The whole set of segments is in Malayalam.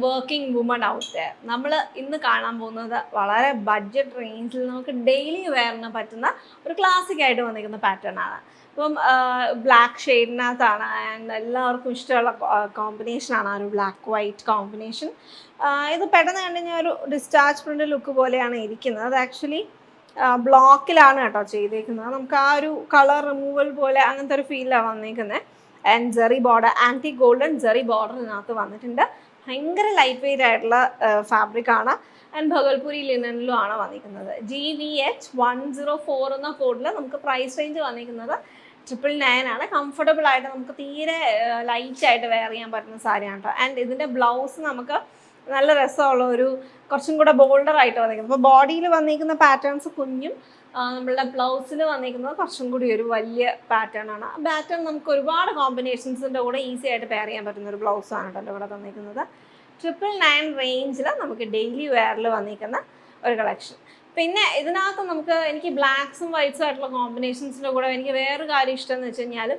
വർക്കിംഗ് വുമൺ ഔട്ട് ദെയർ, നമ്മൾ ഇന്ന് കാണാൻ പോകുന്നത് വളരെ ബഡ്ജറ്റ് റേഞ്ചിൽ നമുക്ക് ഡെയിലി വെയറിന് പറ്റുന്ന ഒരു ക്ലാസിക് ആയിട്ട് വന്നിരിക്കുന്ന പാറ്റേൺ ആണ്. ഇപ്പം ബ്ലാക്ക് ഷെയ്ഡിനകത്താണ് ആൻഡ് എല്ലാവർക്കും ഇഷ്ടമുള്ള കോമ്പിനേഷനാണ് ആ ഒരു ബ്ലാക്ക് വൈറ്റ് കോമ്പിനേഷൻ. ഇത് പെട്ടെന്ന് കണ്ടു കഴിഞ്ഞാൽ ഒരു ഡിസ്ചാർജ് പ്രിൻ്റ് ലുക്ക് പോലെയാണ് ഇരിക്കുന്നത്. അത് ആക്ച്വലി ബ്ലോക്കിലാണ് കേട്ടോ ചെയ്തേക്കുന്നത്. നമുക്ക് ആ ഒരു കളർ റിമൂവൽ പോലെ അങ്ങനത്തെ ഒരു ഫീലാണ് വന്നിരിക്കുന്നത്. And zari border, antique golden zari ബോർഡറിനകത്ത് വന്നിട്ടുണ്ട്. ഭയങ്കര ലൈറ്റ് വെയ്റ്റ് ആയിട്ടുള്ള ഫാബ്രിക് ആണ്. ആൻഡ് ഭഗൽപൂരി ലിനനിലും ആണ് വന്നിരിക്കുന്നത്. GVH104 എന്ന കോഡിൽ നമുക്ക് പ്രൈസ് റേഞ്ച് വന്നിരിക്കുന്നത് 999 ആണ്. കംഫർട്ടബിൾ ആയിട്ട് നമുക്ക് തീരെ ലൈറ്റ് ആയിട്ട് വെയർ ചെയ്യാൻ പറ്റുന്ന സാരിയാണ് കേട്ടോ. ആൻഡ് ഇതിൻ്റെ ബ്ലൗസ് നമുക്ക് നല്ല രസമുള്ള ഒരു കുറച്ചും കൂടെ ബോൾഡർ ആയിട്ട് വന്നിരിക്കുന്നത്. അപ്പോൾ ബോഡിയിൽ വന്നിരിക്കുന്ന പാറ്റേൺസ് കുഞ്ഞും നമ്മളുടെ ബ്ലൗസിൽ വന്നിരിക്കുന്നത് കുറച്ചും കൂടി ഒരു വലിയ പാറ്റേൺ ആണ്. പാറ്റേൺ നമുക്ക് ഒരുപാട് കോമ്പിനേഷൻസിൻ്റെ കൂടെ ഈസി ആയിട്ട് പെയർ ചെയ്യാൻ പറ്റുന്ന ഒരു ബ്ലൗസാണ് കേട്ടോ ഇവിടെ തന്നിരിക്കുന്നത്. 999 റേഞ്ചിൽ നമുക്ക് ഡെയിലി വെയറിൽ വന്നിരിക്കുന്ന ഒരു കളക്ഷൻ. പിന്നെ ഇതിനകത്ത് എനിക്ക് ബ്ലാക്ക്സും വൈറ്റ്സും ആയിട്ടുള്ള കോമ്പിനേഷൻസിൻ്റെ കൂടെ എനിക്ക് വേറൊരു കാര്യം ഇഷ്ടമെന്ന് വെച്ച് കഴിഞ്ഞാൽ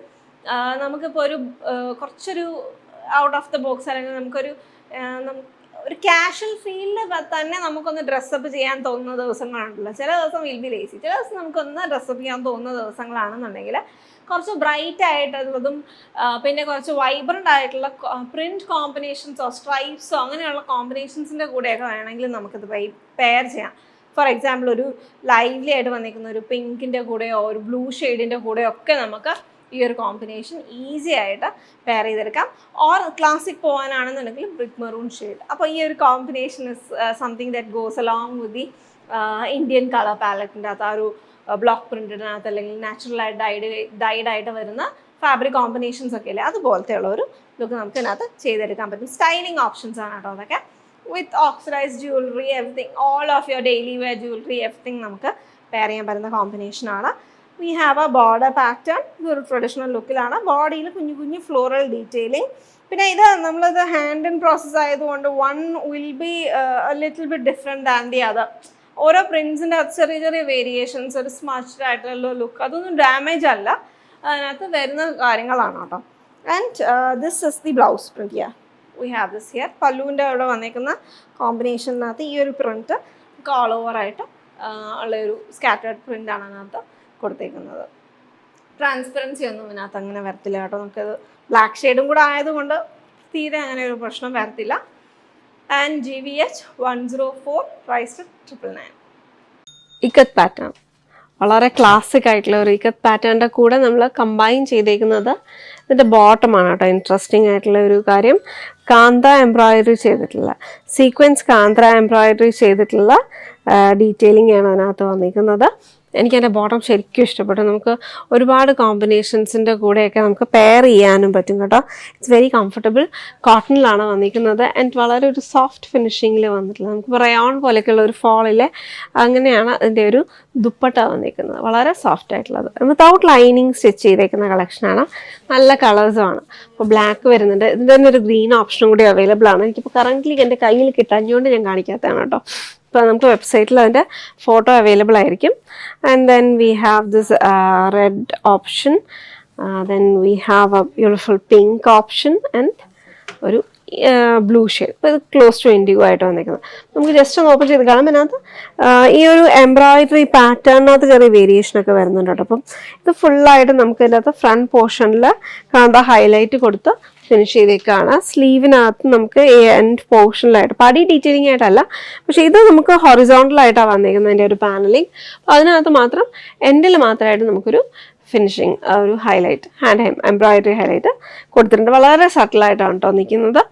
നമുക്കിപ്പോൾ കുറച്ചൊരു ഔട്ട് ഓഫ് ദ ബോക്സ് അല്ലെങ്കിൽ നമുക്കൊരു ക്യാഷ്വൽ ഫീലിൽ തന്നെ നമുക്കൊന്ന് ഡ്രസ്സപ്പ് ചെയ്യാൻ തോന്നുന്ന ദിവസങ്ങളുണ്ടല്ലോ. ചില ദിവസം വിൽ ബി ലേസി, ചില ദിവസം നമുക്കൊന്ന് ഡ്രസ്സപ്പ് ചെയ്യാൻ തോന്നുന്ന ദിവസങ്ങളാണെന്നുണ്ടെങ്കിൽ കുറച്ച് ബ്രൈറ്റ് ആയിട്ടുള്ളതും പിന്നെ കുറച്ച് വൈബ്രൻ്റ് ആയിട്ടുള്ള പ്രിൻറ്റ് കോമ്പിനേഷൻസോ സ്ട്രൈപ്സോ അങ്ങനെയുള്ള കോമ്പിനേഷൻസിൻ്റെ കൂടെയൊക്കെ വേണമെങ്കിൽ നമുക്കിത് പെയർ ചെയ്യാം. ഫോർ എക്സാമ്പിൾ ഒരു ലൈവ്ലി ആയിട്ട് വന്നിരിക്കുന്ന ഒരു പിങ്കിൻ്റെ കൂടെയോ ഒരു ബ്ലൂ ഷെയ്ഡിൻ്റെ കൂടെയോ ഒക്കെ നമുക്ക് ഈ ഒരു കോമ്പിനേഷൻ ഈസി ആയിട്ട് പെയർ ചെയ്തെടുക്കാം. ഓർ ക്ലാസിക് പോകാനാണെന്നുണ്ടെങ്കിൽ ബ്രിക്ക് മെറൂൺ ഷെയ്ഡ്. അപ്പോൾ ഈ ഒരു combination is something that goes along with the Indian colour പാലറ്റിൻ്റെ അകത്ത് ആ ഒരു ബ്ലോക്ക് പ്രിൻറ്റിനകത്ത് അല്ലെങ്കിൽ നാച്ചുറലായിട്ട് ഡൈഡ് ആയിട്ട് വരുന്ന ഫാബ്രിക് കോമ്പിനേഷൻസ് ഒക്കെ അല്ലേ, അതുപോലത്തെ ഉള്ള ഒരു ലുക്ക് നമുക്ക് ഇതിനകത്ത് ചെയ്തെടുക്കാൻ പറ്റും. സ്റ്റൈലിംഗ് ഓപ്ഷൻസ് ആണ് കേട്ടോ അതൊക്കെ. With oxidised jewellery, everything, all of your daily wear jewellery, everything നമുക്ക് പെയർ ചെയ്യാൻ പറ്റുന്ന കോമ്പിനേഷനാണ്. We have a border pattern. ഇതൊരു ട്രഡീഷണൽ ലുക്കിലാണ്. ബോഡിയിൽ കുഞ്ഞു കുഞ്ഞു ഫ്ലോറൽ ഡീറ്റെയിലിംഗ്. പിന്നെ ഇത് നമ്മളിത് ഹാൻഡ് ഇൻ പ്രോസസ്സ് ആയതുകൊണ്ട് one will be little bit different than the other. ഓരോ പ്രിൻസിൻ്റെ അത് ചെറിയ ചെറിയ വേരിയേഷൻസ്, ഒരു സ്മച്ച്ഡ് ആയിട്ടുള്ള ലുക്ക്, അതൊന്നും ഡാമേജ് അല്ല, അതിനകത്ത് വരുന്ന കാര്യങ്ങളാണ് കേട്ടോ. And this is the blouse print. Yeah, we have this here. പല്ലുവിൻ്റെ അവിടെ വന്നിരിക്കുന്ന കോമ്പിനേഷനകത്ത് ഈ ഒരു പ്രിൻറ്റ് ഓൾ ഓവറായിട്ട് ഉള്ളൊരു സ്കാറ്റേർഡ് പ്രിൻ്റാണ് അതിനകത്ത് കൊടുത്തേക്കുന്നത്. ട്രാൻസ്പെറൻസി ഒന്നും ഇതിനകത്ത് അങ്ങനെ വരത്തില്ല കേട്ടോ. നമുക്കത് ബ്ലാക്ക് ഷെയ്ഡും കൂടെ ആയതുകൊണ്ട് തീരെ അങ്ങനെ ഒരു പ്രശ്നം വരത്തില്ല. And GVH104 price 999. Ikat pattern, വളരെ ക്ലാസിക് ആയിട്ടുള്ള ഒരു ഇക്കത്ത് പാറ്റേണിൻ്റെ കൂടെ നമ്മൾ കമ്പൈൻ ചെയ്തേക്കുന്നത് ഇതിൻ്റെ ബോട്ടമാണ് കേട്ടോ. ഇൻട്രസ്റ്റിംഗ് ആയിട്ടുള്ള ഒരു കാര്യം, കാന്ത എംബ്രോയിഡറി ചെയ്തിട്ടുള്ള സീക്വൻസ് കാന്ത എംബ്രോയിഡറി ചെയ്തിട്ടുള്ള ഡീറ്റെയിലിംഗ് ആണ് അതിനകത്ത് വന്നിരിക്കുന്നത്. എനിക്ക് എൻ്റെ ബോട്ടം ശരിക്കും ഇഷ്ടപ്പെട്ടു. നമുക്ക് ഒരുപാട് കോമ്പിനേഷൻസിൻ്റെ കൂടെയൊക്കെ നമുക്ക് പെയർ ചെയ്യാനും പറ്റും കേട്ടോ. It's very comfortable. കോട്ടണിലാണ് വന്നിരിക്കുന്നത് ആൻഡ് വളരെ ഒരു സോഫ്റ്റ് ഫിനിഷിങ്ങിൽ വന്നിട്ടുള്ളത്. നമുക്ക് റയോൺ പോലെയൊക്കെയുള്ള ഒരു ഫോളിലെ അങ്ങനെയാണ് അതിൻ്റെ ഒരു ദുപ്പട്ട വന്നിരിക്കുന്നത്. വളരെ സോഫ്റ്റ് ആയിട്ടുള്ളത്, വിത്തൗട്ട് ലൈനിങ് സ്റ്റിച്ച് ചെയ്തേക്കുന്ന കളക്ഷനാണ്. നല്ല കളേഴ്സുമാണ്. അപ്പോൾ ബ്ലാക്ക് വരുന്നുണ്ട്. ഇതിൻ്റെ തന്നെ ഒരു ഗ്രീൻ ഓപ്ഷനും കൂടി അവൈലബിൾ ആണ്. എനിക്കിപ്പോൾ കറൻ്റ്ലി എൻ്റെ കയ്യിൽ കിട്ടാഞ്ഞുകൊണ്ട് ഞാൻ കാണിക്കാത്തതാണ് കേട്ടോ. അപ്പോൾ നമുക്ക് വെബ്സൈറ്റിൽ അതിൻ്റെ ഫോട്ടോ അവൈലബിൾ ആയിരിക്കും. And then we have this red option, then we have A beautiful pink option and ഒരു ബ്ലൂ ഷെയ്ഡ്. ഇപ്പോൾ ഇത് ക്ലോസ് ടു ഇൻഡിഗോ ആയിട്ട് വന്നിരിക്കുന്നത്. നമുക്ക് ജസ്റ്റ് ഒന്ന് ഓപ്പൺ ചെയ്ത് കാണാം. അതിനകത്ത് ഈ ഒരു എംബ്രോയിഡറി പാറ്റേണിനകത്ത് ചെറിയ വേരിയേഷനൊക്കെ വരുന്നുണ്ട് കേട്ടോ. അപ്പം ഇത് ഫുള്ളായിട്ട് നമുക്ക് ഇതിനകത്ത് ഫ്രണ്ട് പോർഷനിൽ കാന്ത ഹൈലൈറ്റ് കൊടുത്ത് ഫിനിഷ് ചെയ്തേക്കാണ്. സ്ലീവിനകത്ത് നമുക്ക് എൻഡ് പോർഷനിലായിട്ട് പടി ഡീറ്റെയിലിംഗ് ആയിട്ടല്ല, പക്ഷേ ഇത് നമുക്ക് ഹൊറിസോണ്ടലായിട്ടാണ് വന്നിരിക്കുന്നത് അതിൻ്റെ ഒരു പാനലിങ്. അതിനകത്ത് മാത്രം എൻഡിൽ മാത്രമായിട്ട് നമുക്കൊരു ഫിനിഷിങ് ഒരു ഹൈലൈറ്റ്, ഹാൻഡ് എംബ്രോയിഡറി ഹൈലൈറ്റ് കൊടുത്തിട്ടുണ്ട്. വളരെ സട്ടിലായിട്ടാണ് കേട്ടോ നിൽക്കുന്നത്.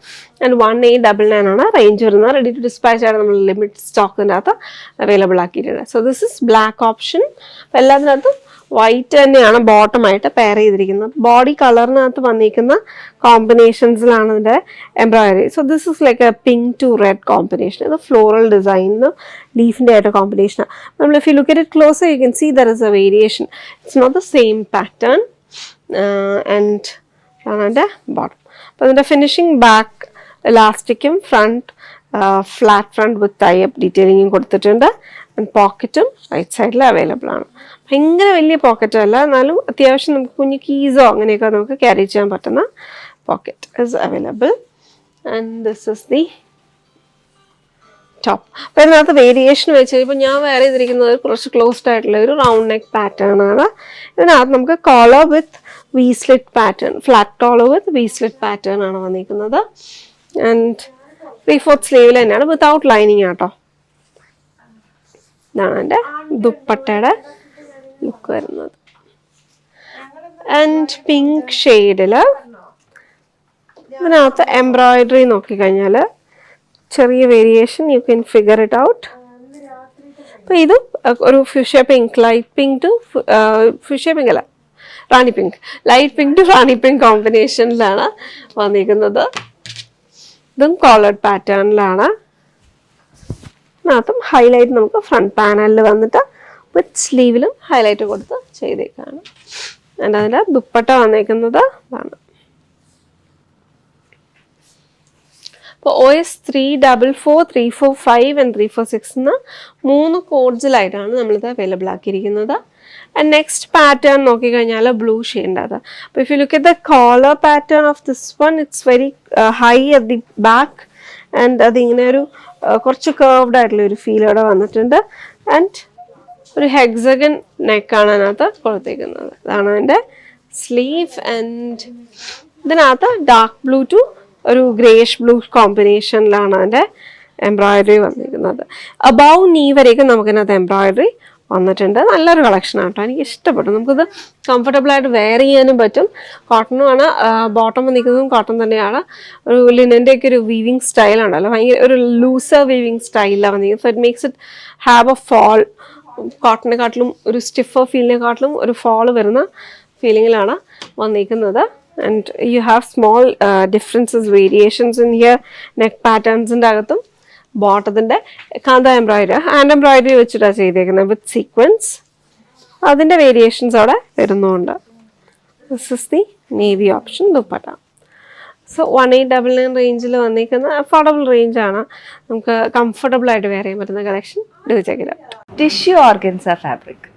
ആൻഡ് 1899 ആണ് റേഞ്ച് വരുന്നത്. റെഡി ടു ഡിസ്പാച്ച് ആണ് നമ്മൾ ലിമിറ്റ് സ്റ്റോക്കിൻ്റെ അകത്ത് അവൈലബിൾ ആക്കിയിട്ടുണ്ട്. So this is black option. അപ്പോൾ എല്ലാത്തിനകത്തും വൈറ്റ് തന്നെയാണ് ബോട്ടമായിട്ട് പെയർ ചെയ്തിരിക്കുന്നത്. ബോഡി കളറിനകത്ത് വന്നിരിക്കുന്ന കോമ്പിനേഷൻസിലാണ് ഇതിൻ്റെ embroidery. So this is like a pink to red combination. ഇത് ഫ്ലോറൽ ഡിസൈനും ലീഫിൻ്റെ ആയിട്ട് കോമ്പിനേഷനാണ്. നമ്മൾ if you look at it close you can see there is a variation. It's not the same pattern. And ആണ് അതിൻ്റെ ബോട്ടം. അപ്പോൾ അതിൻ്റെ ഫിനിഷിങ് ബാക്ക് ഇലാസ്റ്റിക്കും front flat front with tie up ഡീറ്റെയിലിങ്ങും കൊടുത്തിട്ടുണ്ട്. ആൻഡ് പോക്കറ്റും റൈറ്റ് സൈഡിൽ അവൈലബിൾ ആണ്. ഭയങ്കര വലിയ പോക്കറ്റും അല്ല, എന്നാലും അത്യാവശ്യം നമുക്ക് കുഞ്ഞു കീസോ അങ്ങനെയൊക്കെ നമുക്ക് ക്യാരി ചെയ്യാൻ പറ്റുന്ന pocket is available. And this is the top. അപ്പോൾ ഇതിനകത്ത് വേരിയേഷൻ വെച്ച് കഴിഞ്ഞപ്പോൾ ഞാൻ വേറെ ചെയ്തിരിക്കുന്നത് കുറച്ച് ക്ലോസ്ഡ് ആയിട്ടുള്ള ഒരു റൗണ്ട് നെക്ക് പാറ്റേൺ ആണ്. ഇതിനകത്ത് നമുക്ക് collar with V slit pattern, flat collar with V slit pattern ആണ് വന്നിരിക്കുന്നത്. ആൻഡ് 3/4 സ്ലീവിൽ തന്നെയാണ്, വിത്തൗട്ട് ലൈനിങ് ആട്ടോ. ഇതാണ് എൻ്റെ ദുപ്പട്ടയുടെ ലുക്ക് വരുന്നത്. ആൻഡ് പിങ്ക് ഷെയ്ഡിൽ ഇതിനകത്ത് എംബ്രോയിഡറി നോക്കിക്കഴിഞ്ഞാൽ ചെറിയ variation, you can figure it out. അപ്പോൾ ഇതും ഒരു fuchsia pink, light pink to fuchsia pink അല്ല, rani pink, light pink to rani pink കോമ്പിനേഷനിലാണ് വന്നിരിക്കുന്നത്. ഇതും കോളേർഡ് പാറ്റേണിലാണ്. അതിനകത്തും ഹൈലൈറ്റ് നമുക്ക് ഫ്രണ്ട് പാനലിൽ വന്നിട്ട് വിത്ത് സ്ലീവിലും ഹൈലൈറ്റ് കൊടുത്ത് ചെയ്തേക്കാണ്. ആൻഡ് അതിൻ്റെ ദുപ്പട്ട വന്നിരിക്കുന്നത് ഇതാണ്. അപ്പോൾ OS 344, 345 ആൻഡ് 346 എന്ന 3 കോഡ്സിലായിട്ടാണ് നമ്മളിത് അവൈലബിൾ ആക്കിയിരിക്കുന്നത്. ആൻഡ് നെക്സ്റ്റ് പാറ്റേൺ നോക്കിക്കഴിഞ്ഞാൽ ബ്ലൂ ഷെയ്ഡിൻ്റെ അത്. അപ്പോൾ if you look at the collar pattern of this one, it's very high at the back and അതിങ്ങനെ ഒരു കുറച്ച് കേർവ്ഡ് ആയിട്ടുള്ള ഒരു ഫീൽ ഇവിടെ വന്നിട്ടുണ്ട്. ആൻഡ് ഒരു ഹെക്സഗൺ നെക്കാണ് അതിനകത്ത് കൊടുത്തേക്കുന്നത്. അതാണ് അതിൻ്റെ സ്ലീവ്. ആൻഡ് ഇതിനകത്ത് ഡാർക്ക് ബ്ലൂ ടു ഒരു ഗ്രേഷ് ബ്ലൂ കോമ്പിനേഷനിലാണ് അതിൻ്റെ എംബ്രോയിഡറി വന്നിരിക്കുന്നത്. അബവ് നീ വരെയൊക്കെ നമുക്കിതിനകത്ത് എംബ്രോയിഡറി വന്നിട്ടുണ്ട്. നല്ലൊരു കളക്ഷനാണ് കേട്ടോ, എനിക്ക് ഇഷ്ടപ്പെട്ടു. നമുക്കിത് കംഫർട്ടബിളായിട്ട് വെയർ ചെയ്യാനും പറ്റും. കോട്ടണുമാണ്, ബോട്ടം വന്നിരിക്കുന്നതും കോട്ടൺ തന്നെയാണ്. ഒരു ലിനൻ്റെയൊക്കെ ഒരു വീവിങ് സ്റ്റൈലുണ്ടല്ലോ, ഭയങ്കര ഒരു ലൂസർ വീവിങ് സ്റ്റൈലാണ് വന്നിരിക്കുന്നത്. So it makes it have a fall. കോട്ടനെക്കാട്ടിലും ഒരു സ്റ്റിഫർ ഫീലിനെക്കാട്ടിലും ഒരു ഫോൾ വരുന്ന ഫീലിങ്ങിലാണ് വന്നിരിക്കുന്നത്. And you have small differences, variations in here. Neck patterns in അകത്തും ബോട്ടത്തിൻ്റെ കാന്ത എംബ്രോയിഡറി, ഹാൻഡ് എംബ്രോയിഡറി വെച്ചിട്ടാണ് ചെയ്തേക്കുന്നത് വിത്ത് സീക്വൻസ്. അതിൻ്റെ വേരിയേഷൻസ് അവിടെ വരുന്നുണ്ട്. This is the navy option dupatta. So 1899 റേഞ്ചിൽ വന്നിരിക്കുന്ന അഫോർഡബിൾ റേഞ്ചാണ്. നമുക്ക് കംഫർട്ടബിളായിട്ട് വെയർ ചെയ്യാൻ പറ്റുന്ന collection. Do check it out. Tissue organza fabric.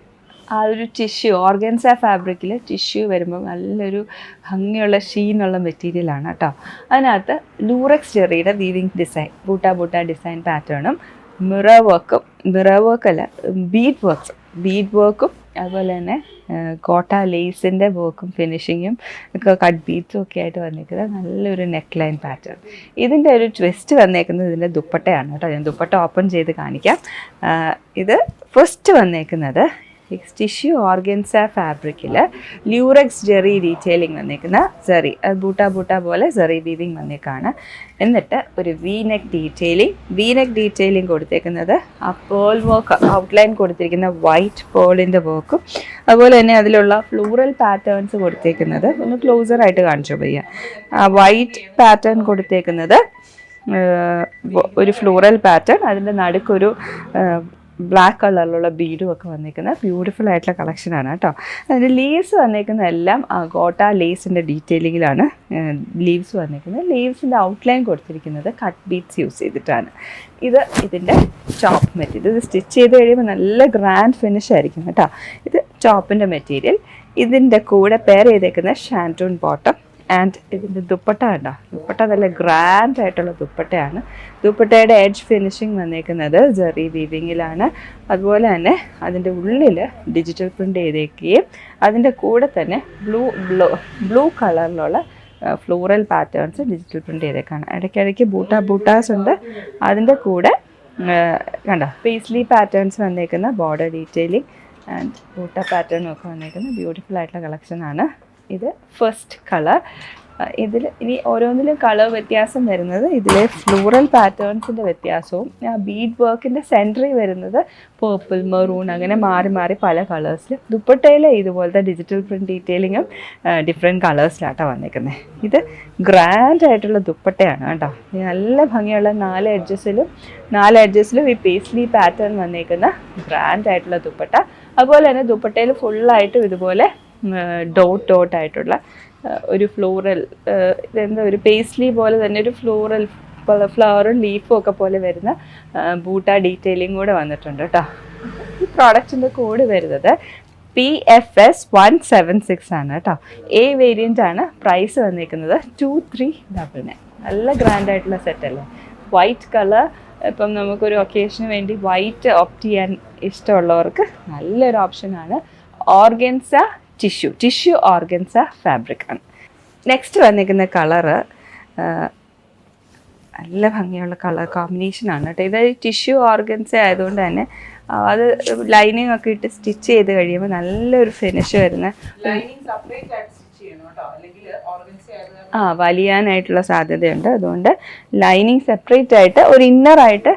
ആ ഒരു ടിഷ്യൂ ഓർഗൻസ ഫാബ്രിക്കിൽ ടിഷ്യൂ വരുമ്പോൾ നല്ലൊരു ഭംഗിയുള്ള ഷീനുള്ള മെറ്റീരിയലാണ് കേട്ടോ. അതിനകത്ത് ലൂറക്സ് ജെറിയുടെ വീവിങ് ഡിസൈൻ, ബൂട്ട ഡിസൈൻ പാറ്റേണും മിറർ വർക്കല്ല ബീഡ് വർക്കും അതുപോലെ തന്നെ കോട്ട ലേസിൻ്റെ വർക്കും ഫിനിഷിങ്ങും ഒക്കെ കട്ട് ബീഡ്സും ഒക്കെ ആയിട്ട് വന്നിരിക്കുന്നത് നല്ലൊരു നെക്ക് ലൈൻ പാറ്റേൺ. ഇതിൻ്റെ ഒരു ട്വിസ്റ്റ് വന്നേക്കുന്നത് ഇതിൻ്റെ ദുപ്പട്ടയാണ് കേട്ടോ. ഞാൻ ദുപ്പട്ട ഓപ്പൺ ചെയ്ത് കാണിക്കാം. ഇത് ഫസ്റ്റ് വന്നേക്കുന്നത് ടിഷ്യൂ ഓർഗൻസ ഫാബ്രിക്കിൽ ല്യൂറക്സ് ജെറി ഡീറ്റെയിലിംഗ് വന്നേക്കുന്ന സെറി, അത് ബൂട്ട പോലെ സെറി വീവിങ് വന്നേക്കാണ്. എന്നിട്ട് ഒരു വി നെക്ക് ഡീറ്റെയിലിംഗ് കൊടുത്തേക്കുന്നത് ആ പേൾ വർക്ക് ഔട്ട്ലൈൻ കൊടുത്തിരിക്കുന്ന വൈറ്റ് പേളിൻ്റെ വർക്കും അതുപോലെ തന്നെ അതിലുള്ള ഫ്ലോറൽ പാറ്റേൺസ് കൊടുത്തേക്കുന്നത് ഒന്ന് ക്ലോസറായിട്ട് കാണിച്ചു പയ്യ. വൈറ്റ് പാറ്റേൺ കൊടുത്തേക്കുന്നത് ഒരു ഫ്ലോറൽ പാറ്റേൺ, അതിൻ്റെ നടുക്കൊരു ബ്ലാക്ക് കളറിലുള്ള ബീഡും ഒക്കെ വന്നിരിക്കുന്ന ബ്യൂട്ടിഫുൾ ആയിട്ടുള്ള കളക്ഷനാണ് കേട്ടോ. അതിൻ്റെ ലീവ്സ് വന്നിരിക്കുന്ന എല്ലാം ഗോട്ട ലേസിൻ്റെ ഡീറ്റെയിലിങ്ങിലാണ് ലീവ്സ് വന്നിരിക്കുന്നത്. ലീവ്സിൻ്റെ ഔട്ട്ലൈൻ കൊടുത്തിരിക്കുന്നത് കട്ട് ബീഡ്സ് യൂസ് ചെയ്തിട്ടാണ്. ഇതിൻ്റെ ടോപ്പ് മെറ്റീരിയൽ. ഇത് സ്റ്റിച്ച് ചെയ്ത് കഴിയുമ്പോൾ നല്ല ഗ്രാൻഡ് ഫിനിഷ് ആയിരിക്കും കേട്ടോ. ഇത് ടോപ്പിൻ്റെ മെറ്റീരിയൽ. ഇതിൻ്റെ കൂടെ പെയർ ചെയ്തേക്കുന്ന ഷാൻറ്റൂൺ ബോട്ടം. ആൻഡ് ഇതിൻ്റെ ദുപ്പട്ട കണ്ടോ, ദുപ്പട്ട നല്ല ഗ്രാൻഡ് ആയിട്ടുള്ള ദുപ്പട്ടയാണ്. ദുപ്പട്ടയുടെ എഡ്ജ് ഫിനിഷിങ് വന്നേക്കുന്നത് ജെറി വീവിങ്ങിലാണ്. അതുപോലെ തന്നെ അതിൻ്റെ ഉള്ളിൽ ഡിജിറ്റൽ പ്രിൻ്റ് ചെയ്തേക്കുകയും അതിൻ്റെ കൂടെ തന്നെ ബ്ലൂ കളറിലുള്ള ഫ്ലോറൽ പാറ്റേൺസ് ഡിജിറ്റൽ പ്രിൻ്റ് ചെയ്തേക്കാണ്. ഇടയ്ക്കിടയ്ക്ക് ബൂട്ടാസ് ഉണ്ട്. അതിൻ്റെ കൂടെ കണ്ടോ പേസ്ലി പാറ്റേൺസ് വന്നേക്കുന്ന ബോർഡർ ഡീറ്റെയിലിംഗ് ആൻഡ് ബൂട്ട പാറ്റേണും ഒക്കെ വന്നേക്കുന്ന ബ്യൂട്ടിഫുൾ ആയിട്ടുള്ള കളക്ഷനാണ്. ഇത് ഫസ്റ്റ് കളർ. ഇതിൽ ഇനി ഓരോന്നിലും കളർ വ്യത്യാസം വരുന്നത് ഇതിലെ ഫ്ലോറൽ പാറ്റേൺസിൻ്റെ വ്യത്യാസവും ബീഡ് വർക്കിൻ്റെ സെൻറ്ററിൽ വരുന്നത് പേർപ്പിൾ, മെറൂൺ അങ്ങനെ മാറി പല കളേഴ്സിൽ. ദുപ്പട്ടയിൽ ഇതുപോലത്തെ ഡിജിറ്റൽ പ്രിൻറ്റ് ഡീറ്റെയിലിങ്ങും ഡിഫറെൻറ്റ് കളേഴ്സിലാട്ടോ വന്നിരിക്കുന്നത്. ഇത് ഗ്രാൻഡ് ആയിട്ടുള്ള ദുപ്പട്ടയാണ് കേട്ടോ. നല്ല ഭംഗിയുള്ള 4 എഡ്ജസിലും ഈ പേസ്ലി പാറ്റേൺ വന്നിരിക്കുന്ന ഗ്രാൻഡ് ആയിട്ടുള്ള ദുപ്പട്ട. അതുപോലെ തന്നെ ദുപ്പട്ടയിൽ ഫുള്ളായിട്ടും ഇതുപോലെ ഡോട്ട് ആയിട്ടുള്ള ഒരു ഫ്ലോറൽ, ഇതെന്താ ഒരു പേസ്ലി പോലെ തന്നെ ഒരു ഫ്ലോറൽ ഫ്ലവറും ലീഫും ഒക്കെ പോലെ വരുന്ന ബൂട്ട ഡീറ്റെയിലിംഗ് കൂടെ വന്നിട്ടുണ്ട് കേട്ടോ. ഈ പ്രോഡക്റ്റിൻ്റെ കോഡ് വരുന്നത് PFS 176 ആണ് കേട്ടോ. A വേരിയൻ്റ് ആണ്. പ്രൈസ് വന്നിരിക്കുന്നത് 2399. നല്ല ഗ്രാൻഡ് ആയിട്ടുള്ള സെറ്റ് അല്ലേ. വൈറ്റ് കളർ ഇപ്പം നമുക്കൊരു ഒക്കേഷന് വേണ്ടി വൈറ്റ് ഓപ്റ്റ് ചെയ്യാൻ ഇഷ്ടമുള്ളവർക്ക് നല്ലൊരു ഓപ്ഷനാണ് ഓർഗൻസ ടിഷ്യൂ ഓർഗൻസ ഫാബ്രിക് ആണ്. നെക്സ്റ്റ് വന്നിരിക്കുന്ന കളറ് നല്ല ഭംഗിയുള്ള കളർ കോമ്പിനേഷനാണ് കേട്ടോ. ഇത് ടിഷ്യൂ ഓർഗൻസ ആയതുകൊണ്ട് തന്നെ അത് ലൈനിങ് ഒക്കെ ഇട്ട് സ്റ്റിച്ച് ചെയ്ത് കഴിയുമ്പോൾ നല്ലൊരു ഫിനിഷ് വരുന്ന വലിയാനായിട്ടുള്ള സാധ്യതയുണ്ട്. അതുകൊണ്ട് ലൈനിങ് സെപ്പറേറ്റ് ആയിട്ട് ഒരു ഇന്നറായിട്ട്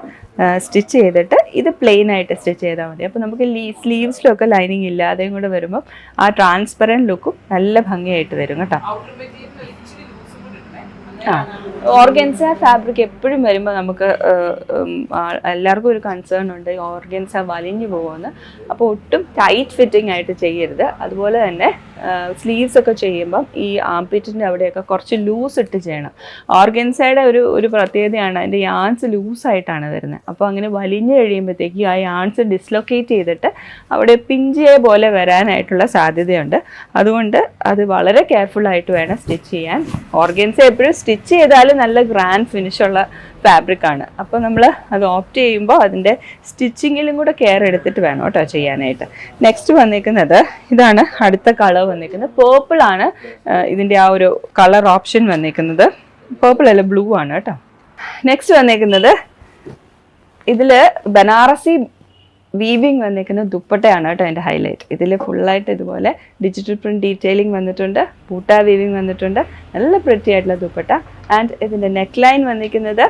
സ്റ്റിച്ച് ചെയ്തിട്ട് ഇത് പ്ലെയിൻ ആയിട്ട് സ്റ്റിച്ച് ചെയ്താൽ മതി. അപ്പോൾ നമുക്ക് സ്ലീവ്സിലൊക്കെ ലൈനിങ് ഇല്ലാതെയും കൂടെ വരുമ്പോൾ ആ ട്രാൻസ്പെറൻറ്റ് ലുക്കും നല്ല ഭംഗിയായിട്ട് വരും കേട്ടോ. ഓർഗൻസ ഫാബ്രിക് എപ്പോഴും വരുമ്പോൾ നമുക്ക് എല്ലാവർക്കും ഒരു കൺസേൺ ഉണ്ട്, ഓർഗൻസ വലിഞ്ഞു പോകുമെന്ന്. അപ്പോൾ ഒട്ടും ടൈറ്റ് ഫിറ്റിംഗ് ആയിട്ട് ചെയ്യരുത്. അതുപോലെ തന്നെ സ്ലീവ്സ് ഒക്കെ ചെയ്യുമ്പം ഈ ആംപിറ്റിൻ്റെ അവിടെയൊക്കെ കുറച്ച് ലൂസ് ഇട്ട് ചെയ്യണം. ഓർഗൻസയുടെ ഒരു പ്രത്യേകതയാണ് അതിൻ്റെ യാൺസ് ലൂസായിട്ടാണ് വരുന്നത്. അപ്പോൾ അങ്ങനെ വലിഞ്ഞു കഴിയുമ്പോഴത്തേക്ക് ആ യാൺസ് ഡിസ്ലൊക്കേറ്റ് ചെയ്തിട്ട് അവിടെ പിഞ്ചിയെ പോലെ വരാനായിട്ടുള്ള സാധ്യതയുണ്ട്. അതുകൊണ്ട് അത് വളരെ കെയർഫുള്ളായിട്ട് വേണം സ്റ്റിച്ച് ചെയ്യാൻ. ഓർഗൻസ എപ്പോഴും സ്റ്റിച്ച് ചെയ്താൽ നല്ല ഗ്രാൻഡ് ഫിനിഷുള്ള ഫാബ്രിക്കാണ്. അപ്പോൾ നമ്മൾ അത് ഓപ്റ്റ് ചെയ്യുമ്പോൾ അതിൻ്റെ സ്റ്റിച്ചിങ്ങിലും കൂടെ കെയർ എടുത്തിട്ട് വേണം കേട്ടോ ചെയ്യാനായിട്ട്. നെക്സ്റ്റ് വന്നിരിക്കുന്നത് ഇതാണ്, അടുത്ത കളർ വന്നിരിക്കുന്നത് പേർപ്പിളാണ്. ഇതിൻ്റെ ആ ഒരു കളർ ഓപ്ഷൻ വന്നിരിക്കുന്നത് പേർപ്പിൾ അല്ല ബ്ലൂ ആണ് കേട്ടോ. നെക്സ്റ്റ് വന്നിരിക്കുന്നത് ഇതിൽ ബനാറസി വീവിങ് വന്നിരിക്കുന്ന ദുപ്പട്ടയാണ് കേട്ടോ എൻ്റെ ഹൈലൈറ്റ്. ഇതിൽ ഫുള്ളായിട്ട് ഇതുപോലെ ഡിജിറ്റൽ പ്രിൻറ്റ് ഡീറ്റെയിലിംഗ് വന്നിട്ടുണ്ട്, പൂട്ട വീവിങ് വന്നിട്ടുണ്ട്, നല്ല പ്രിറ്റി ആയിട്ടുള്ള ദുപ്പട്ട. ആൻഡ് ഇതിൻ്റെ നെക്ക് ലൈൻ വന്നിരിക്കുന്നത്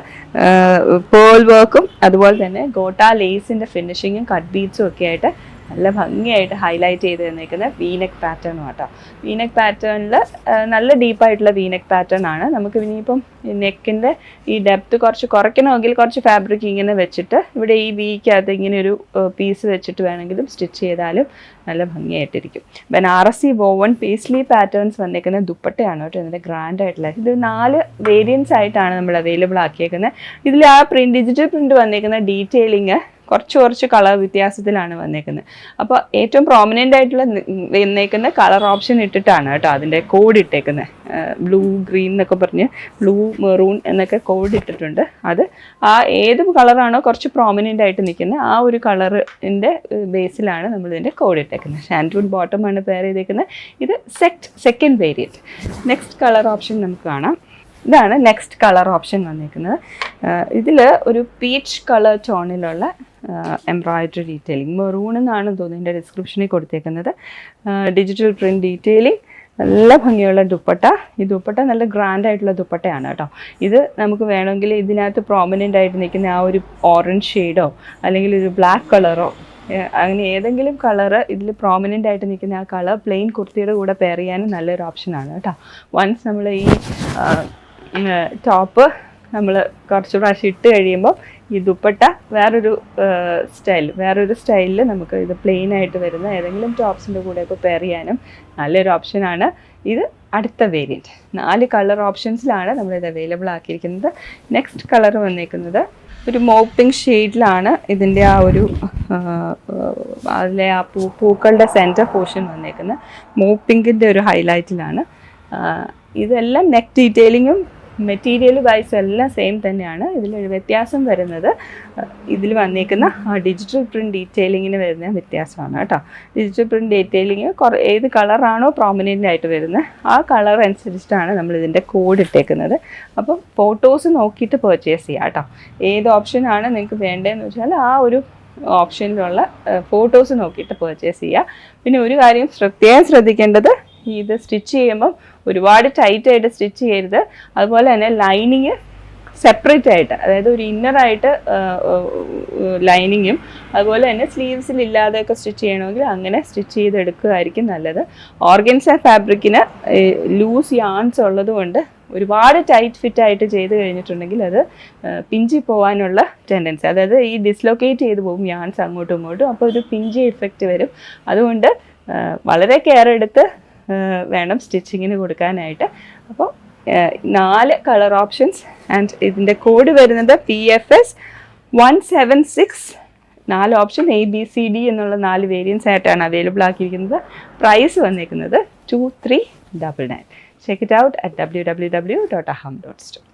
പേൾ വർക്കും അതുപോലെ തന്നെ ഗോട്ട ലേസിൻ്റെ ഫിനിഷിങ്ങും കട്ട് ബീഡ്സും ഒക്കെ ആയിട്ട് നല്ല ഭംഗിയായിട്ട് ഹൈലൈറ്റ് ചെയ്ത് തന്നിരിക്കുന്ന വീനെക്ക് പാറ്റേണും കേട്ടോ. വീനെക്ക് പാറ്റേണിൽ നല്ല ഡീപ്പായിട്ടുള്ള വീനെക്ക് പാറ്റേൺ ആണ്. നമുക്ക് ഇനിയിപ്പം നെക്കിൻ്റെ ഈ ഡെപ്ത് കുറച്ച് കുറയ്ക്കണമെങ്കിൽ കുറച്ച് ഫാബ്രിക് ഇങ്ങനെ വെച്ചിട്ട് ഇവിടെ ഈ വീക്കകത്ത് ഇങ്ങനെ ഒരു പീസ് വെച്ചിട്ട് വേണമെങ്കിലും സ്റ്റിച്ച് ചെയ്താലും നല്ല ഭംഗിയായിട്ടിരിക്കും. ബനാറസി വോവൺ പേസ്ലി പാറ്റേൺസ് വന്നിരിക്കുന്ന ദുപ്പട്ടയാണ് കേട്ടോ ഇതിൻ്റെ ഗ്രാൻഡ് ആയിട്ടുള്ള. ഇത് 4 വേരിയൻസ് ആയിട്ടാണ് നമ്മൾ അവൈലബിൾ ആക്കിയേക്കുന്നത്. ഇതിൽ ആ ഡിജിറ്റൽ പ്രിൻറ്റ് വന്നിരിക്കുന്ന ഡീറ്റെയിലിങ് കുറച്ച് കളർ വ്യത്യാസത്തിലാണ് വന്നേക്കുന്നത്. അപ്പോൾ ഏറ്റവും പ്രോമിനൻ്റ് ആയിട്ടുള്ള വന്നേക്കുന്ന കളർ ഓപ്ഷൻ ഇട്ടിട്ടാണ് കേട്ടോ അതിൻ്റെ കോഡ് ഇട്ടേക്കുന്നത്. ബ്ലൂ ഗ്രീൻ എന്നൊക്കെ പറഞ്ഞ് ബ്ലൂ മെറൂൺ എന്നൊക്കെ കോഡ് ഇട്ടിട്ടുണ്ട്. അത് ആ ഏത് കളറാണോ കുറച്ച് പ്രോമിനൻ്റ് ആയിട്ട് നിൽക്കുന്നത് ആ ഒരു കളറിൻ്റെ ബേസിലാണ് നമ്മളിതിൻ്റെ കോഡ് ഇട്ടേക്കുന്നത്. ഷാൻറ്റൂൺ ബോട്ടമാണ് പെയർ ചെയ്തേക്കുന്നത്. ഇത് second variant. Next colour option നമുക്ക് കാണാം. ഇതാണ് നെക്സ്റ്റ് കളർ ഓപ്ഷൻ വന്നിരിക്കുന്നത്. ഇതിൽ ഒരു പീച്ച് കളർ ടോണിലുള്ള എംബ്രോയിഡറി ഡീറ്റെയിലിംഗ് മെറൂൺ എന്നാണ് തോന്നുന്നത് എൻ്റെ ഡിസ്ക്രിപ്ഷനിൽ കൊടുത്തേക്കുന്നത്. ഡിജിറ്റൽ പ്രിൻറ്റ് ഡീറ്റെയിലിംഗ്, നല്ല ഭംഗിയുള്ള ദുപ്പട്ട. ഈ ദുപ്പട്ട നല്ല ഗ്രാൻഡ് ആയിട്ടുള്ള ദുപ്പട്ടയാണ് കേട്ടോ. ഇത് നമുക്ക് വേണമെങ്കിൽ ഇതിനകത്ത് പ്രോമിനൻ്റ് ആയിട്ട് നിൽക്കുന്ന ആ ഒരു ഓറഞ്ച് ഷെയ്ഡോ അല്ലെങ്കിൽ ഒരു ബ്ലാക്ക് കളറോ അങ്ങനെ ഏതെങ്കിലും കളറ് ഇതിൽ പ്രോമിനൻ്റ് ആയിട്ട് നിൽക്കുന്ന ആ കളർ പ്ലെയിൻ കുർത്തിയുടെ കൂടെ പെയർ ചെയ്യാനും നല്ലൊരു ഓപ്ഷനാണ് കേട്ടോ. വൺസ് നമ്മൾ ഈ ടോപ്പ് നമ്മൾ കുറച്ച് പ്രാവശ്യം ഇട്ട് കഴിയുമ്പോൾ ഈ ദുപ്പട്ട വേറൊരു സ്റ്റൈലിൽ നമുക്ക് ഇത് പ്ലെയിൻ ആയിട്ട് വരുന്ന ഏതെങ്കിലും ടോപ്സിൻ്റെ കൂടെയൊക്കെ പെയർ ചെയ്യാനും നല്ലൊരു ഓപ്ഷനാണ്. ഇത് അടുത്ത വേരിയൻറ്റ്. 4 കളർ ഓപ്ഷൻസിലാണ് നമ്മളിത് അവൈലബിൾ ആക്കിയിരിക്കുന്നത്. നെക്സ്റ്റ് കളർ വന്നിരിക്കുന്നത് ഒരു മോപ്പിംഗ് ഷെയ്ഡിലാണ് ഇതിൻ്റെ ആ ഒരു അതിലെ ആ പൂക്കളുടെ സെൻറ്റർ പോർഷൻ വന്നേക്കുന്നത് മോപ്പിങ്ങിൻ്റെ ഒരു ഹൈലൈറ്റിലാണ്. ഇതെല്ലാം നെക്ക് ഡീറ്റെയിലിങ്ങും മെറ്റീരിയൽ വൈസ് എല്ലാം സെയിം തന്നെയാണ്. ഇതിലൊരു വ്യത്യാസം വരുന്നത് ഇതിൽ വന്നേക്കുന്ന ആ ഡിജിറ്റൽ പ്രിൻറ്റ് ഡീറ്റെയിലിങ്ങിന് വരുന്ന വ്യത്യാസമാണ് കേട്ടോ. ഡിജിറ്റൽ പ്രിൻറ്റ് ഡീറ്റെയിലിങ് ഏത് കളറാണോ പ്രോമിനൻ്റ് ആയിട്ട് വരുന്നത് ആ കളർ അനുസരിച്ചിട്ടാണ് നമ്മൾ ഇതിൻ്റെ കോഡ് ഇട്ടേക്കുന്നത്. അപ്പം ഫോട്ടോസ് നോക്കിയിട്ട് പർച്ചേസ് ചെയ്യാം കേട്ടോ. ഏത് ഓപ്ഷനാണ് നിങ്ങൾക്ക് വേണ്ടതെന്ന് വെച്ചാൽ ആ ഒരു ഓപ്ഷനിലുള്ള ഫോട്ടോസ് നോക്കിയിട്ട് പർച്ചേസ് ചെയ്യുക. പിന്നെ ഒരു കാര്യം പ്രത്യേകം ശ്രദ്ധിക്കേണ്ടത്, ഇത് സ്റ്റിച്ച് ചെയ്യുമ്പം ഒരുപാട് ടൈറ്റായിട്ട് സ്റ്റിച്ച് ചെയ്യരുത്. അതുപോലെ തന്നെ ലൈനിങ് സെപ്പറേറ്റ് ആയിട്ട്, അതായത് ഒരു ഇന്നറായിട്ട് ലൈനിങ്ങും അതുപോലെ തന്നെ സ്ലീവ്സിൽ ഇല്ലാതെയൊക്കെ സ്റ്റിച്ച് ചെയ്യണമെങ്കിൽ അങ്ങനെ സ്റ്റിച്ച് ചെയ്തെടുക്കുകയായിരിക്കും നല്ലത്. ഓർഗൻസ ഫാബ്രിക്കിന് ലൂസ് യാൺസ് ഉള്ളത് കൊണ്ട് ഒരുപാട് ടൈറ്റ് ഫിറ്റ് ആയിട്ട് ചെയ്ത് കഴിഞ്ഞിട്ടുണ്ടെങ്കിൽ അത് പിഞ്ചി പോകാനുള്ള ടെൻഡൻസി, അതായത് ഈ ഡിസ്ലൊക്കേറ്റ് ചെയ്ത് പോകും യാൺസ് അങ്ങോട്ടും ഇങ്ങോട്ടും. അപ്പോൾ ഒരു പിഞ്ചി ഇഫക്റ്റ് വരും. അതുകൊണ്ട് വളരെ കെയർ എടുത്ത് വേണം സ്റ്റിച്ചിങ്ങിന് കൊടുക്കാനായിട്ട്. അപ്പോൾ 4 കളർ ഓപ്ഷൻസ് ആൻഡ് ഇതിൻ്റെ കോഡ് വരുന്നത് PFS 176. 4 ഓപ്ഷൻ ABCD എന്നുള്ള 4 വേരിയൻസ് ആയിട്ടാണ് അവൈലബിൾ ആക്കിയിരിക്കുന്നത്. പ്രൈസ് വന്നിരിക്കുന്നത് 2399. Check it out at www.aham.store.